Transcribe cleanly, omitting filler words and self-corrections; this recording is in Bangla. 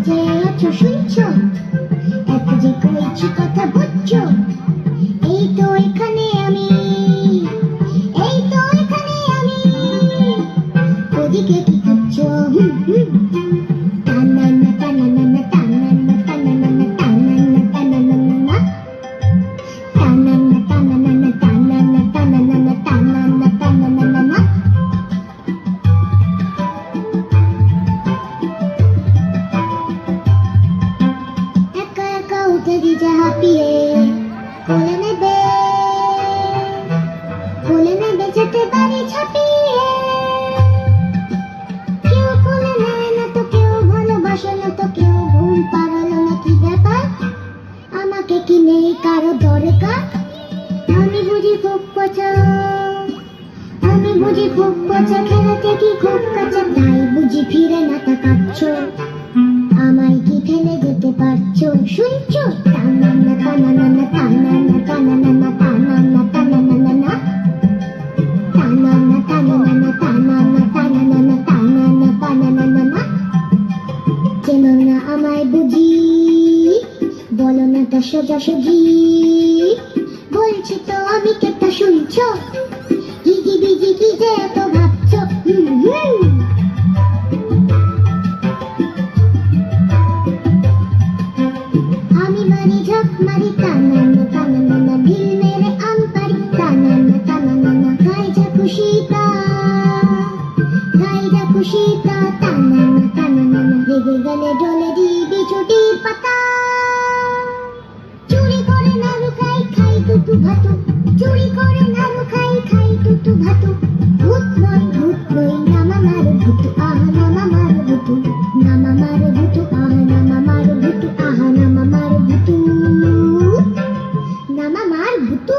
যে আছো শুনছো, এত যে কইছি কথা বুঝছো, এই তো এখানে আমি, এই তো এখানে আমি, ওদিকে কি করছো? টানানা টানানা টানানা টানানা টানানা টানানা টানানা টানানা টানানা টানানা টানানা টানানা। একা একা উঠে দিছে হাঁপিয়ে, কোলে নেবে, কোলে নেবে যেতে পারি ছাপিয়ে। কেউ কোলে নেয় না তো, কেউ ভালোবাসে না তো, কেউ ঘুম পাড়ালো না, কি ব্যাপার? আমাকে কি নেই কারো দরকার? আমি বুঝি খুব পচা, আমি বুঝি খুব পচা, খেলাতে কি খুব কাঁচা, তাই বুঝি ফিরে না তাকাচ্ছো, আমায় কি ফেলে যেতে পারছো? শুনছো? টানানা টানানা টানানা টানানা টানানা টানানা টানানা টানানা টানানা টানানা টানানা টানানা। চেনো না আমায় বুঝি, বলো না তা সোজাসুজি, বলছি তো আমি কেটা, শুনছো? হিজি বিজি কি যে এত ভাবছো? আমি মারি ঝাঁপ মারি, টানানা টানানা ঢিল মেরে আমি পারি, টানানা টানানা গাই যা খুশি তা, গাই যা খুশি তা, টানানা টানানা রেগে গেলে জ্বলে দিবি ছুটির পাতা। চুরি করে নাড়ু খাই, খাই টুটু ভাতু, চুরি করে নাড়ু খাই, খাই টুটু ভাতু। ভূত নই নামা মারো ভূতু, আহা নামা মারো ভূতু, নামা মারো ভূতু, আহা নামা মারো ভূতু, আহা নামা মারো ভূতু, নামা মার ভূতু।